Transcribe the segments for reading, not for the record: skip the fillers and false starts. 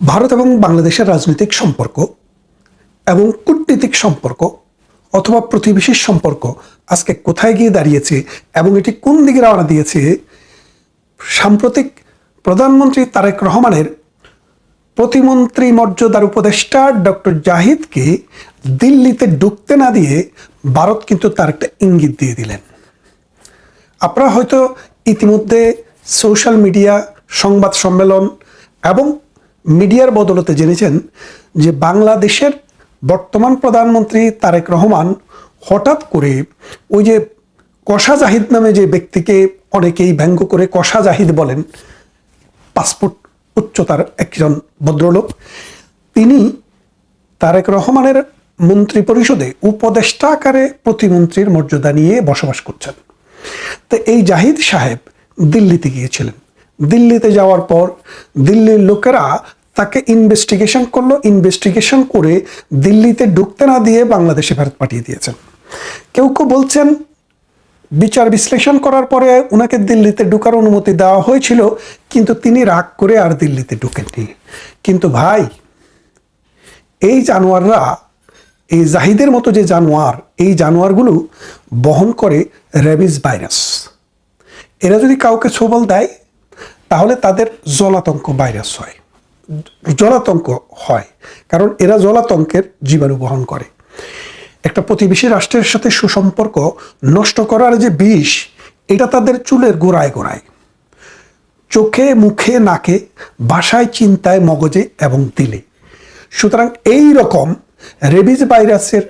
ভারত এবং বাংলাদেশের রাজনৈতিক সম্পর্ক এবং কূটনীতিক সম্পর্ক অথবা প্রতিবেশীর সম্পর্ক আজকে কোথায় গিয়ে দাঁড়িয়েছে এবং এটি কোন দিকে রওনা দিয়েছে সাম্প্রতিক প্রধানমন্ত্রী তারেক রহমানের প্রতিমন্ত্রী মর্যাদার উপদেষ্টা ডক্টর জাহিদকে দিল্লিতে ঢুকতে না দিয়ে ভারত কিন্তু তার একটা ইঙ্গিত দিয়ে দিলেন। আপনারা হয়তো ইতিমধ্যে সোশ্যাল মিডিয়া, সংবাদ সম্মেলন এবং মিডিয়ার বদলতে জেনেছেন যে বাংলাদেশের বর্তমান প্রধানমন্ত্রী তারেক রহমান হঠাৎ করে ওই যে কষা জাহিদ নামে যে ব্যক্তিকে অনেকেই ব্যঙ্গ করে কষা জাহিদ বলেন, পাসপোর্ট উচ্চতার একজন ভদ্রলোক, তিনি তারেক রহমানের মন্ত্রী পরিষদে উপদেষ্টা আকারে প্রতিমন্ত্রীর মর্যাদা নিয়ে বসবাস করছেন। তো এই জাহিদ সাহেব দিল্লিতে গিয়েছিলেন। দিল্লিতে যাওয়ার পর দিল্লির লোকেরা তাকে ইনভেস্টিগেশন করলো, ইনভেস্টিগেশন করে দিল্লিতে ঢুকতে না দিয়ে বাংলাদেশে ফেরত পাঠিয়ে দিয়েছেন। কেউ কেউ বলছেন বিচার বিশ্লেষণ করার পরে ওনাকে দিল্লিতে ঢোকার অনুমতি দেওয়া হয়েছিল, কিন্তু তিনি রাগ করে আর দিল্লিতে ঢুকেননি। কিন্তু ভাই, এই জানোয়াররা, এই জাহিদের মতো যে জানোয়ার, এই জানোয়ারগুলো বহন করে রেবিস ভাইরাস। এরা যদি কাউকে ছোবল দেয় তাহলে তাদের জলাতঙ্ক ভাইরাস হয়, জলাতঙ্ক হয়, কারণ এরা জলাতঙ্কের জীবাণু বহন করে। একটা প্রতিবেশী রাষ্ট্রের সাথে সুসম্পর্ক নষ্ট করার যে বিষ, এটা তাদের চুলের গোড়ায় গোড়ায়, চোখে, মুখে, নাকে, ভাষায়, চিন্তায়, মগজে এবং দিলে। সুতরাং এই রকম রেবিস ভাইরাসের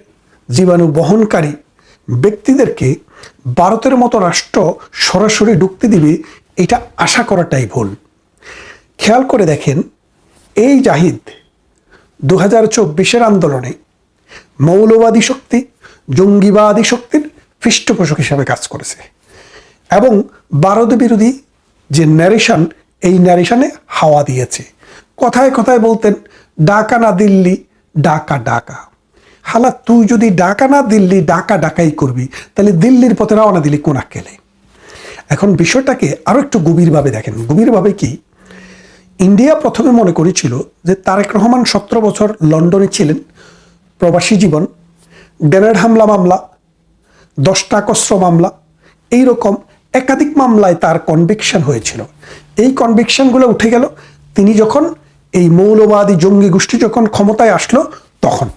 জীবাণু বহনকারী ব্যক্তিদেরকে ভারতের মতো রাষ্ট্র সরাসরি ঢুকতে দিবে, এটা আশা করাটাই ভুল। খেয়াল করে দেখেন, এই জাহিদ 2024 আন্দোলনে মৌলবাদী শক্তি, জঙ্গিবাদী শক্তির পৃষ্ঠপোষক হিসাবে কাজ করেছে এবং ভারত বিরোধী যে ন্যারেশন, এই ন্যারেশনে হাওয়া দিয়েছে। কথায় কথায় বলতেন ঢাকা না দিল্লি, ঢাকা ঢাকা। হালা, তুই যদি ঢাকা না দিল্লি, ঢাকা ঢাকাই করবি, তাহলে দিল্লির পথে রওনা দিলি কোন আক্কেলে? এখন বিষয়টাকে আরো একটু গভীরভাবে দেখেন। গভীরভাবে কি, ইন্ডিয়া প্রথমে মনে করেছিল যে তারেক রহমান 17 বছর লন্ডনে ছিলেন, প্রবাসী জীবন, গ্রেনেড হামলা মামলা, 10টা অস্ত্র মামলা, এইরকম একাধিক মামলায় তার কনভিকশন হয়েছিল। এই কনভিকশনগুলো উঠে গেল তিনি যখন এই মৌলবাদী জঙ্গি গোষ্ঠী যখন ক্ষমতায় আসলো তখন।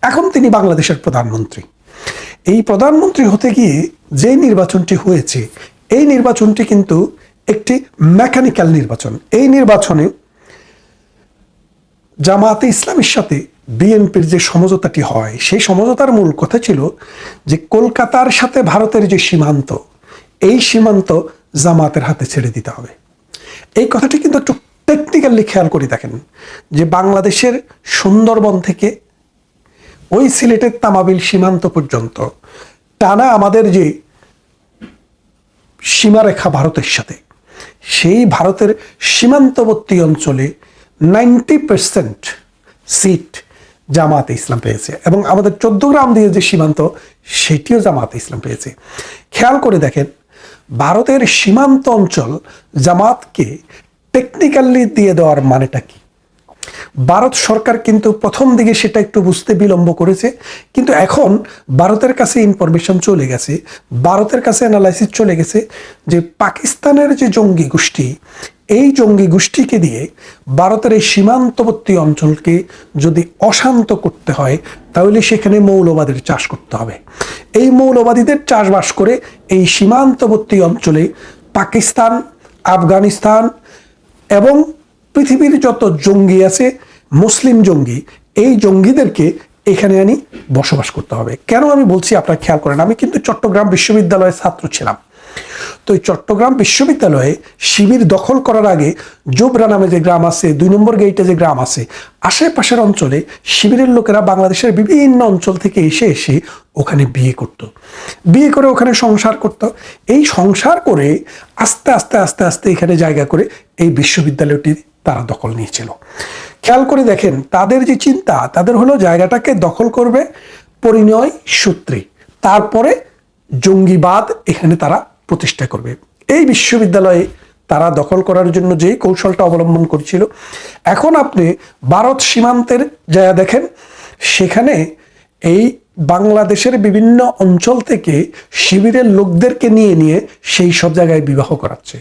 এখন তিনি বাংলাদেশের প্রধানমন্ত্রী। এই প্রধানমন্ত্রী হতে গিয়ে যে নির্বাচনটি হয়েছে, এই নির্বাচনটি কিন্তু একটি মেকানিক্যাল নির্বাচন। এই নির্বাচনে জামায়াতে ইসলামের সাথে বিএনপির যে সমঝোতাটি হয়, সেই সমঝোতার মূল কথা ছিল যে কলকাতার সাথে ভারতের যে সীমান্ত, এই সীমান্ত জামায়াতের হাতে ছেড়ে দিতে হবে। এই কথাটি কিন্তু একটু টেকনিক্যালি খেয়াল করে দেখেন যে বাংলাদেশের সুন্দরবন থেকে ওই সিলেটের তামাবিল সীমান্ত পর্যন্ত টানা আমাদের যে সীমারেখা ভারতের সাথে, সেই ভারতের সীমান্তবর্তী অঞ্চলে 90% সিট জামায়াতে ইসলাম পেয়েছে এবং আমাদের 14 গ্রাম দিয়ে যে সীমান্ত, সেটিও জামায়াতে ইসলাম পেয়েছে। খেয়াল করে দেখেন, ভারতের সীমান্ত অঞ্চল জামাতকে টেকনিক্যালি দিয়ে দেওয়ার মানেটা কি? ভারত সরকার কিন্তু প্রথম দিকে সেটা একটু বুঝতে বিলম্ব করেছে, কিন্তু এখন ভারতের কাছে ইনফরমেশন চলে গেছে, ভারতের কাছে অ্যানালাইসিস চলে গেছে যে পাকিস্তানের যে জঙ্গি গোষ্ঠী, এই জঙ্গি গোষ্ঠীকে দিয়ে ভারতের এই সীমান্তবর্তী অঞ্চলকে যদি অশান্ত করতে হয়, তাহলে সেখানে মৌলবাদের চাষ করতে হবে। এই মৌলবাদীদের চাষবাস করে এই সীমান্তবর্তী অঞ্চলে পাকিস্তান, আফগানিস্তান এবং পৃথিবীর যত জঙ্গি আছে, মুসলিম জঙ্গি, এই জঙ্গিদেরকে এখানে আনি বসবাস করতে হবে। কেন আমি বলছি আপনারা খেয়াল করেন। আমি কিন্তু চট্টগ্রাম বিশ্ববিদ্যালয়ের ছাত্র ছিলাম। তো এই চট্টগ্রাম বিশ্ববিদ্যালয়ে শিবির দখল করার আগে জোবরা নামে যে গ্রাম আছে, 2 নম্বর গেইটে যে গ্রাম আছে, আশেপাশের অঞ্চলে শিবিরের লোকেরা বাংলাদেশের বিভিন্ন অঞ্চল থেকে এসে এসে ওখানে বিয়ে করত, বিয়ে করে ওখানে সংসার করত। এই সংসার করে আস্তে আস্তে আস্তে আস্তে এখানে জায়গা করে এই বিশ্ববিদ্যালয়টি তারা দখল নিয়েছিল। খেয়াল করে দেখেন, তাদের যে চিন্তা, তাদের হলো জায়গাটাকে দখল করবে পরিণয় সূত্রে, তারপরে জঙ্গিবাদ এখানে তারা প্রতিষ্ঠা করবে। এই বিশ্ববিদ্যালয়ে তারা দখল করার জন্য যেই কৌশলটা অবলম্বন করছিল, এখন আপনি ভারত সীমান্তের জায়গা দেখেন, সেখানে এই বাংলাদেশের বিভিন্ন অঞ্চল থেকে শিবিরের লোকদেরকে নিয়ে নিয়ে সেই সব জায়গায় বিবাহ করাচ্ছে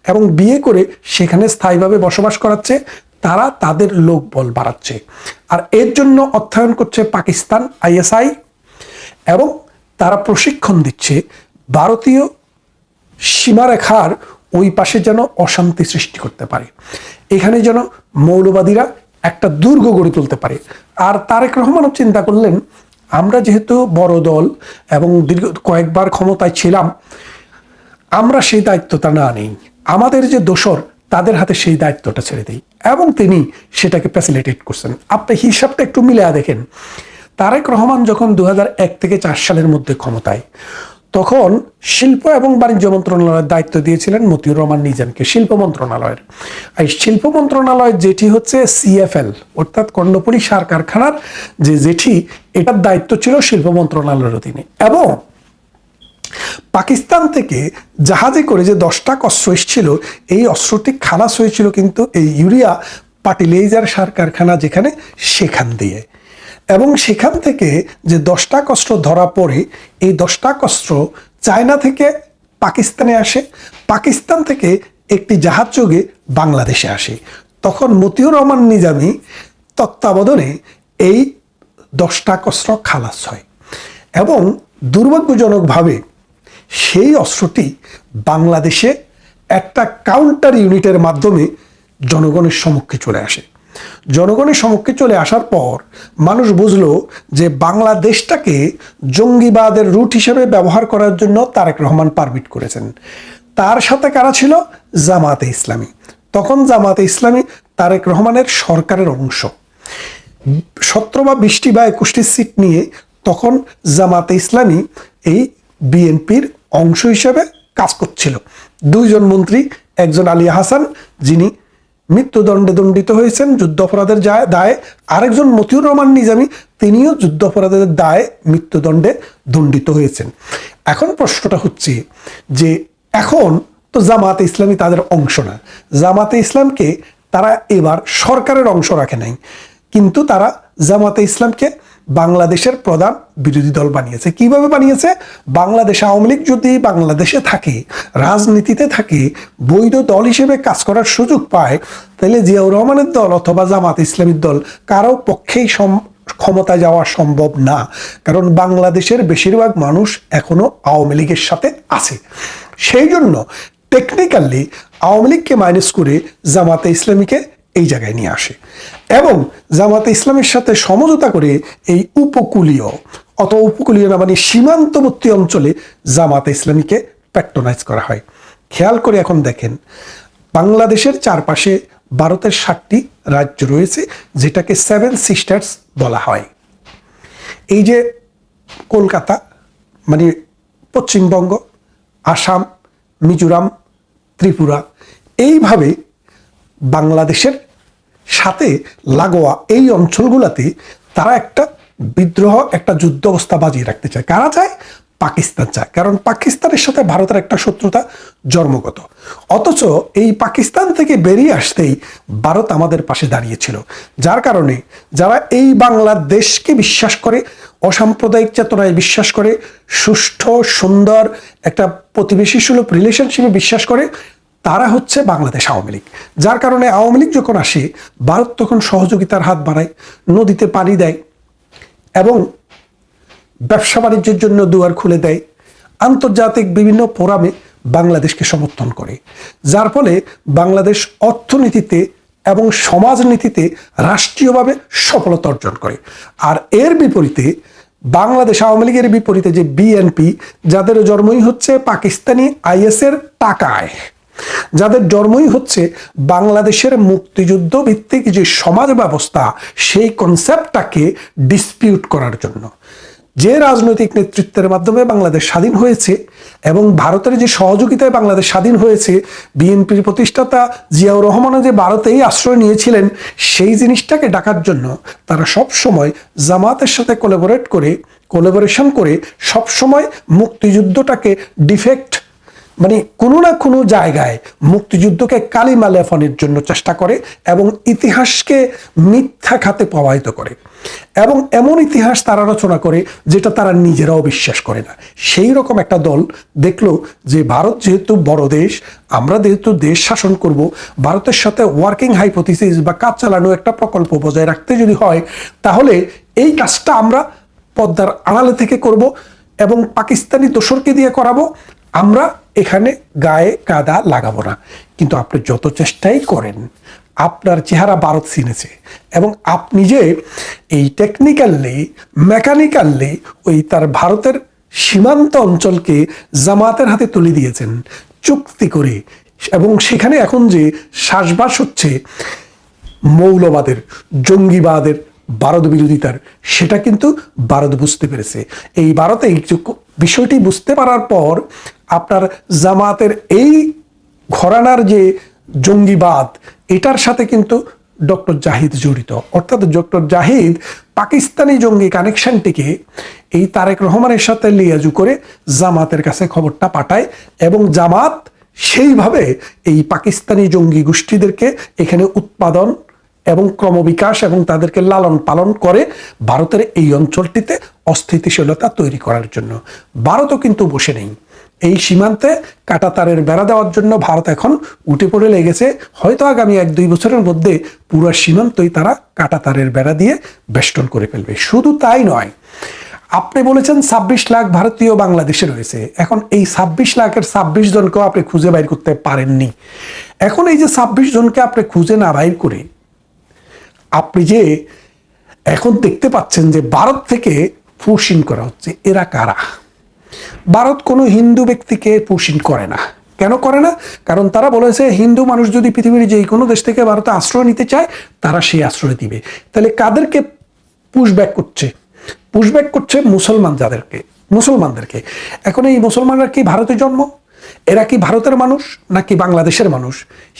এবং বিয়ে করে সেখানে স্থায়ীভাবে বসবাস করাচ্ছে। তারা তাদের লোকবল বাড়াচ্ছে, আর এর জন্য অর্থায়ন করছে পাকিস্তান, ISI, এবং তারা প্রশিক্ষণ দিচ্ছে ভারতীয় সীমারেখার ওই পাশে যেন অশান্তি সৃষ্টি করতে পারে, এখানে যেন মৌলবাদীরা একটা দুর্গ গড়ে তুলতে পারে। আর তারেক রহমানও চিন্তা করলেন, আমরা যেহেতু বড় দল এবং দীর্ঘ কয়েকবার ক্ষমতায় ছিলাম, আমরা সেই দায়িত্বটা না নেই, আমাদের যে দোসর তাদের হাতে সেই দায়িত্বটা ছেড়ে দিই, এবং তিনি সেটাকে ফ্যাসিলিটেট করছেন। আপনি হিসাবটা একটু মিলিয়ে দেখেন, তারেক রহমান যখন 2001 থেকে 4 সালের মধ্যে ক্ষমতায়, তখন শিল্প এবং বাণিজ্য মন্ত্রণালয়ের দায়িত্ব দিয়েছিলেন মতিউর রহমান নিজামকে, শিল্প মন্ত্রণালয়ের। এই শিল্প মন্ত্রণালয় যেটি হচ্ছে CFL, অর্থাৎ কর্ণফুলী সার কারখানার যেটি, এটার দায়িত্ব ছিল শিল্প মন্ত্রণালয়ের অধীনে। এবং পাকিস্তান থেকে জাহাজে করে যে 10টা অস্ত্র এসেছিল, এই অস্ত্রটি খালাস হয়েছিল কিন্তু এই ইউরিয়া ফার্টিলাইজার সার কারখানা যেখানে, সেখান দিয়ে। এবং সেখান থেকে যে 10টা অস্ত্র ধরা পড়ে, এই 10টা অস্ত্র চায়না থেকে পাকিস্তানে আসে, পাকিস্তান থেকে একটি জাহাজ যোগে বাংলাদেশে আসে। তখন মতিউর রহমান নিজামী তত্ত্বাবধানে এই 10টা অস্ত্র খালাস হয়, এবং দুর্ভাগ্যজনকভাবে সেই অস্ত্রটি বাংলাদেশে একটা কাউন্টার ইউনিটের মাধ্যমে জনগণের সম্মুখে চলে আসে। জনগণের সম্মুখে চলে আসার পর মানুষ বুঝলো যে বাংলাদেশটাকে জঙ্গিবাদের রুট হিসেবে ব্যবহার করার জন্য তারেক রহমান পারমিট করেছেন। তার সাথে কারা ছিল? জামাতে ইসলামী। তখন জামাতে ইসলামী তারেক রহমানের সরকারের অংশ। 17 বা 20টি বা 21টি সিট নিয়ে তখন জামাতে ইসলামী এই বিএনপির অংশ হিসেবে কাজ করছিল। 2 জন মন্ত্রী, একজন আলী হাসান যিনি মৃত্যুদণ্ডে দণ্ডিত হয়েছেন যুদ্ধাপরাধের দায়ে, আরেকজন মতিউর রহমান নিজামী, তিনিও যুদ্ধাপরাধের দায়ে মৃত্যুদণ্ডে দণ্ডিত হয়েছেন। এখন প্রশ্নটা হচ্ছে যে এখন তো জামাতে ইসলামী তাদের অংশ না, জামাতে ইসলামকে তারা এবার সরকারের অংশ রাখে নাই, কিন্তু তারা জামাতে ইসলামকে বাংলাদেশের প্রধান বিরোধী দল বানিয়েছে। কিভাবে বানিয়েছে? বাংলাদেশ আওয়ামী লীগ যদি বাংলাদেশে থাকে, রাজনীতিতে থাকে, বৈধ দল হিসেবে কাজ করার সুযোগ পায়, তাহলে জিয়াউর রহমানের দল অথবা জামাত ইসলামীর দল কারো পক্ষেই ক্ষমতায় যাওয়া সম্ভব না। কারণ বাংলাদেশের বেশিরভাগ মানুষ এখনো আওয়ামী লীগের সাথে আছে। সেই জন্য টেকনিক্যালি আওয়ামী লীগকে মাইনাস করে জামাতে ইসলামীকে এই জায়গায় নিয়ে আসে, এবং জামাতে ইসলামের সাথে সমঝোতা করে এই উপকূলীয় অথবা উপকূলীয় না মানে সীমান্তবর্তী অঞ্চলে জামাতে ইসলামীকে প্যাট্রোনাইজ করা হয়। খেয়াল করে এখন দেখেন, বাংলাদেশের চারপাশে ভারতের 7টি রাজ্য রয়েছে, যেটাকে 7 সিস্টার্স বলা হয়। এই যে কলকাতা মানে পশ্চিমবঙ্গ, আসাম, মিজোরাম, ত্রিপুরা, এইভাবে বাংলাদেশের সাথে লাগোয়া এই অঞ্চলগুলোতে তারা একটা বিদ্রোহ, একটা যুদ্ধ অবস্থা বাজিয়ে রাখতে চায়। কারা চায়? পাকিস্তান চায়, কারণ পাকিস্তানের সাথে ভারতের একটা শত্রুতা জন্মগত। অথচ এই পাকিস্তান থেকে বেরিয়ে আসতেই ভারত আমাদের পাশে দাঁড়িয়েছিল, যার কারণে যারা এই বাংলাদেশকে বিশ্বাস করে, অসাম্প্রদায়িক চেতনায় বিশ্বাস করে, সুষ্ঠু সুন্দর একটা প্রতিবেশী সুলভ রিলেশনশিপে বিশ্বাস করে, তারা হচ্ছে বাংলাদেশ আওয়ামী লীগ। যার কারণে আওয়ামী লীগ যখন আসে, ভারত তখন সহযোগিতার হাত বাড়ায়, নদীতে পানি দেয় এবং ব্যবসা বাণিজ্যের জন্য দুয়ার খুলে দেয়, আন্তর্জাতিক বিভিন্ন ফোরামে বাংলাদেশকে সমর্থন করে, যার ফলে বাংলাদেশ অর্থনীতিতে এবং সমাজনীতিতে রাষ্ট্রীয়ভাবে সফলতা অর্জন করে। আর এর বিপরীতে বাংলাদেশ আওয়ামী লীগের বিপরীতে যে বিএনপি, যাদের জন্মই হচ্ছে পাকিস্তানি IS-এর টাকায়, যাদের জন্মই হচ্ছে বাংলাদেশের মুক্তিযুদ্ধ ভিত্তিক যে সমাজ ব্যবস্থা, সেই কনসেপ্টটাকে ডিসপিউট করার জন্য, যে রাজনৈতিক নেতৃত্বের মাধ্যমে বাংলাদেশ স্বাধীন হয়েছে এবং ভারতের যে সহযোগিতায় বাংলাদেশ স্বাধীন হয়েছে, বিএনপির প্রতিষ্ঠাতা জিয়াউর রহমানও যে ভারতেই আশ্রয় নিয়েছিলেন, সেই জিনিসটাকে ডাকার জন্য তারা সব সময় জামাতের সাথে কোলাবোরেশন করে সব সময় মুক্তিযুদ্ধটাকে ডিফেক্ট মানে কোনো না কোনো জায়গায় মুক্তিযুদ্ধকে কালিমা লেপনের জন্য চেষ্টা করে এবং ইতিহাসকে মিথ্যা খাতে প্রবাহিত করে এবং এমন ইতিহাস তারা রচনা করে যেটা তারা নিজেরাও বিশ্বাস করে না। সেই রকম একটা দল দেখলো যে ভারত যেহেতু বড় দেশ, আমরা যেহেতু দেশ শাসন করব, ভারতের সাথে ওয়ার্কিং হাইপোথিসিস বা কাজ চালানো একটা প্রকল্প বজায় রাখতে যদি হয়, তাহলে এই কাজটা আমরা পদ্মার আড়ালে থেকে করব এবং পাকিস্তানি দোসরকে দিয়ে করাবো, আমরা এখানে গায়ে কাদা লাগাবো না। কিন্তু আপনি যত চেষ্টাই করেন, আপনার চেহারা ভারত চিনেছে এবং আপনি যে এই টেকনিক্যালি মেকানিক্যালি ওই তার ভারতের সীমান্ত অঞ্চলকে জামাতের হাতে তুলে দিয়েছেন চুক্তি করে, এবং সেখানে এখন যে শ্বাসবাস হচ্ছে মৌলবাদের, জঙ্গিবাদের, ভারত বিরোধিতার, সেটা কিন্তু ভারত বুঝতে পেরেছে। এই ভারতে এই বিষয়টি বুঝতে পারার পর আপনার জামাতের এই ঘরানার যে জঙ্গিবাদ, এটার সাথে কিন্তু ডক্টর জাহিদ জড়িত। অর্থাৎ ডক্টর জাহিদ পাকিস্তানি জঙ্গি কানেকশনটিকে এই তারেক রহমানের সাথে লিয়াজু করে জামাতের কাছে খবরটা পাঠায় এবং জামাত সেইভাবে এই পাকিস্তানি জঙ্গি গোষ্ঠীদেরকে এখানে উৎপাদন এবং ক্রমবিকাশ এবং তাদেরকে লালন পালন করে ভারতের এই অঞ্চলটিতে অস্থিতিশীলতা তৈরি করার জন্য। ভারতও কিন্তু বসে নেই। এই সীমান্তে কাঁটাতারের বেড়া দেওয়ার জন্য ভারত এখন উঠে পড়ে লেগেছে। হয়তো আগামী 1-2 বছরের মধ্যে পুরো সীমান্তই তারা কাঁটাতারের বেড়া দিয়ে বেষ্টন করে ফেলবে। শুধু তাই নয়, আপনি বলেছেন 26 লাখ ভারতীয় বাংলাদেশে রয়েছে। এখন এই 26 লাখের 26 জনকেও আপনি খুঁজে বাইর করতে পারেননি। এখন এই যে 26 জনকে আপনি খুঁজে না বাইর করে আপনি যে এখন দেখতে পাচ্ছেন যে ভারত থেকে পুশিং করা হচ্ছে, এরা কারা? ভারত কোনো হিন্দু ব্যক্তিকে পুশিং করে না। কেন করে না? কারণ তারা বলেছে হিন্দু মানুষ যদি পৃথিবীর যে কোনো দেশ থেকে ভারতে আশ্রয় নিতে চায়, তারা সেই আশ্রয় দিবে। তাহলে কাদেরকে পুশব্যাক করছে? পুশব্যাক করছে মুসলমানদেরকে। এখন এই মুসলমানরা কি ভারতে জন্ম? এরা কি ভারতের মানুষ নাকি বাংলাদেশের মানুষ?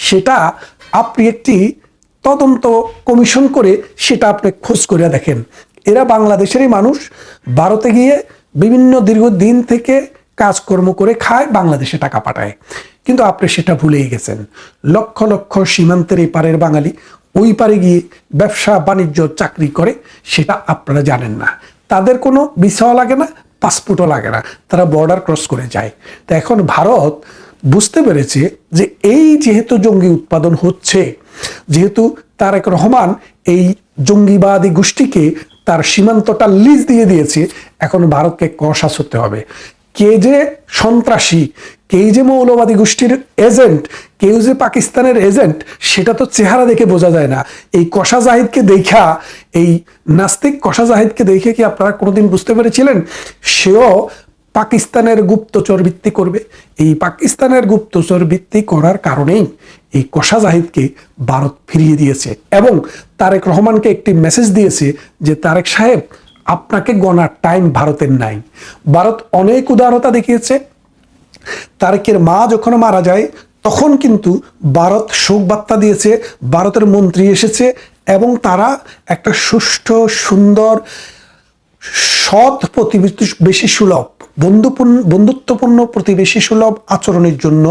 সেটা আপনি একটি তদন্ত কমিশন করে সেটা আপনি খোঁজ করে দেখেন। এরা বাংলাদেশেরই মানুষ, ভারতে গিয়ে বিভিন্ন দীর্ঘদিন থেকে কাজকর্ম করে খায়, বাংলাদেশে টাকা পাঠায়। কিন্তু আপনি সেটা ভুলেই গেছেন। লক্ষ লক্ষ সীমান্তের এই পারের বাঙালি ওই পারে গিয়ে ব্যবসা বাণিজ্য চাকরি করে, সেটা আপনারা জানেন না। তাদের কোনো ভিসাও লাগে না, পাসপোর্টও লাগে না, তারা বর্ডার ক্রস করে যায়। তো এখন ভারত বুঝতে পেরেছে যে এই যেহেতু জঙ্গি উৎপাদন হচ্ছে, যেহেতু তারেক রহমান এই জঙ্গিবাদী গোষ্ঠীকে তার সীমান্তটা লিজ দিয়ে দিয়েছে, এখন ভারতকে কষাস হতে হবে। কে যে সন্ত্রাসী, কে যে মৌলবাদী গোষ্ঠীর এজেন্ট, কেউ যে পাকিস্তানের এজেন্ট, সেটা তো চেহারা দেখে বোঝা যায় না। এই কষা জাহিদকে দেখা, এই নাস্তিক কষা জাহিদকে দেখে কি আপনারা কোনোদিন বুঝতে পেরেছিলেন সেও পাকিস্তানের গুপ্তচর ভিত্তি করবে? এই পাকিস্তানের গুপ্তচর ভিত্তি করার কারণেই এই কষা জাহিদকে ভারত ফিরিয়ে দিয়েছে এবং তারেক রহমানকে একটি মেসেজ দিয়েছে যে তারেক সাহেব, আপনাকে গণার টাইম ভারতের নাই। ভারত অনেক উদারতা দেখিয়েছে। তারেকের মা যখন মারা যায় তখন কিন্তু ভারত শোক বার্তা দিয়েছে, ভারতের মন্ত্রী এসেছে এবং তারা একটা সুষ্ঠু, সুন্দর, সৎ প্রতিবেশী সুলভ, বন্ধুত্বপূর্ণ প্রতিবেশী সুলভ আচরণের জন্য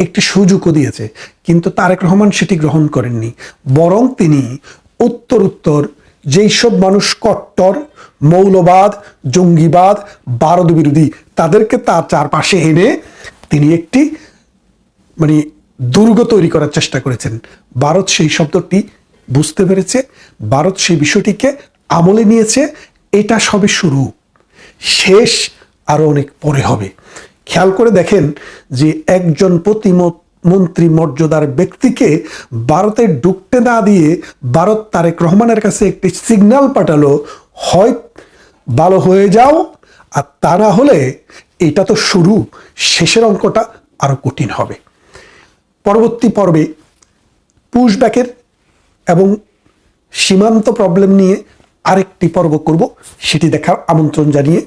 একটি সুযোগও দিয়েছে। কিন্তু তারেক রহমান সেটি গ্রহণ করেননি, বরং তিনি উত্তর যেই সব মানুষ কট্টর মৌলবাদ, জঙ্গিবাদ, ভারত বিরোধী, তাদেরকে তার চারপাশে এনে তিনি একটি দুর্গ তৈরি করার চেষ্টা করেছেন। ভারত সেই শব্দটি বুঝতে পেরেছে, ভারত সেই বিষয়টিকে আমলে নিয়েছে। এটা সবে শুরু, শেষ আরো অনেক পরে হবে। খেয়াল করে দেখেন যে একজন প্রতিমন্ত্রী মর্যাদার ব্যক্তিকে ভারতে ঢুকতে না দিয়ে ভারত তারেক রহমানের কাছে একটি সিগন্যাল পাঠালো, হয় ভালো হয়ে যাও, আর তা না হলে এটা তো শুরু, শেষের অঙ্কটা আরো কঠিন হবে। পরবর্তী পর্বে পুশব্যাকের এবং সীমান্ত প্রবলেম নিয়ে আরেকটি পর্ব করব, সেটি দেখার আমন্ত্রণ জানিয়ে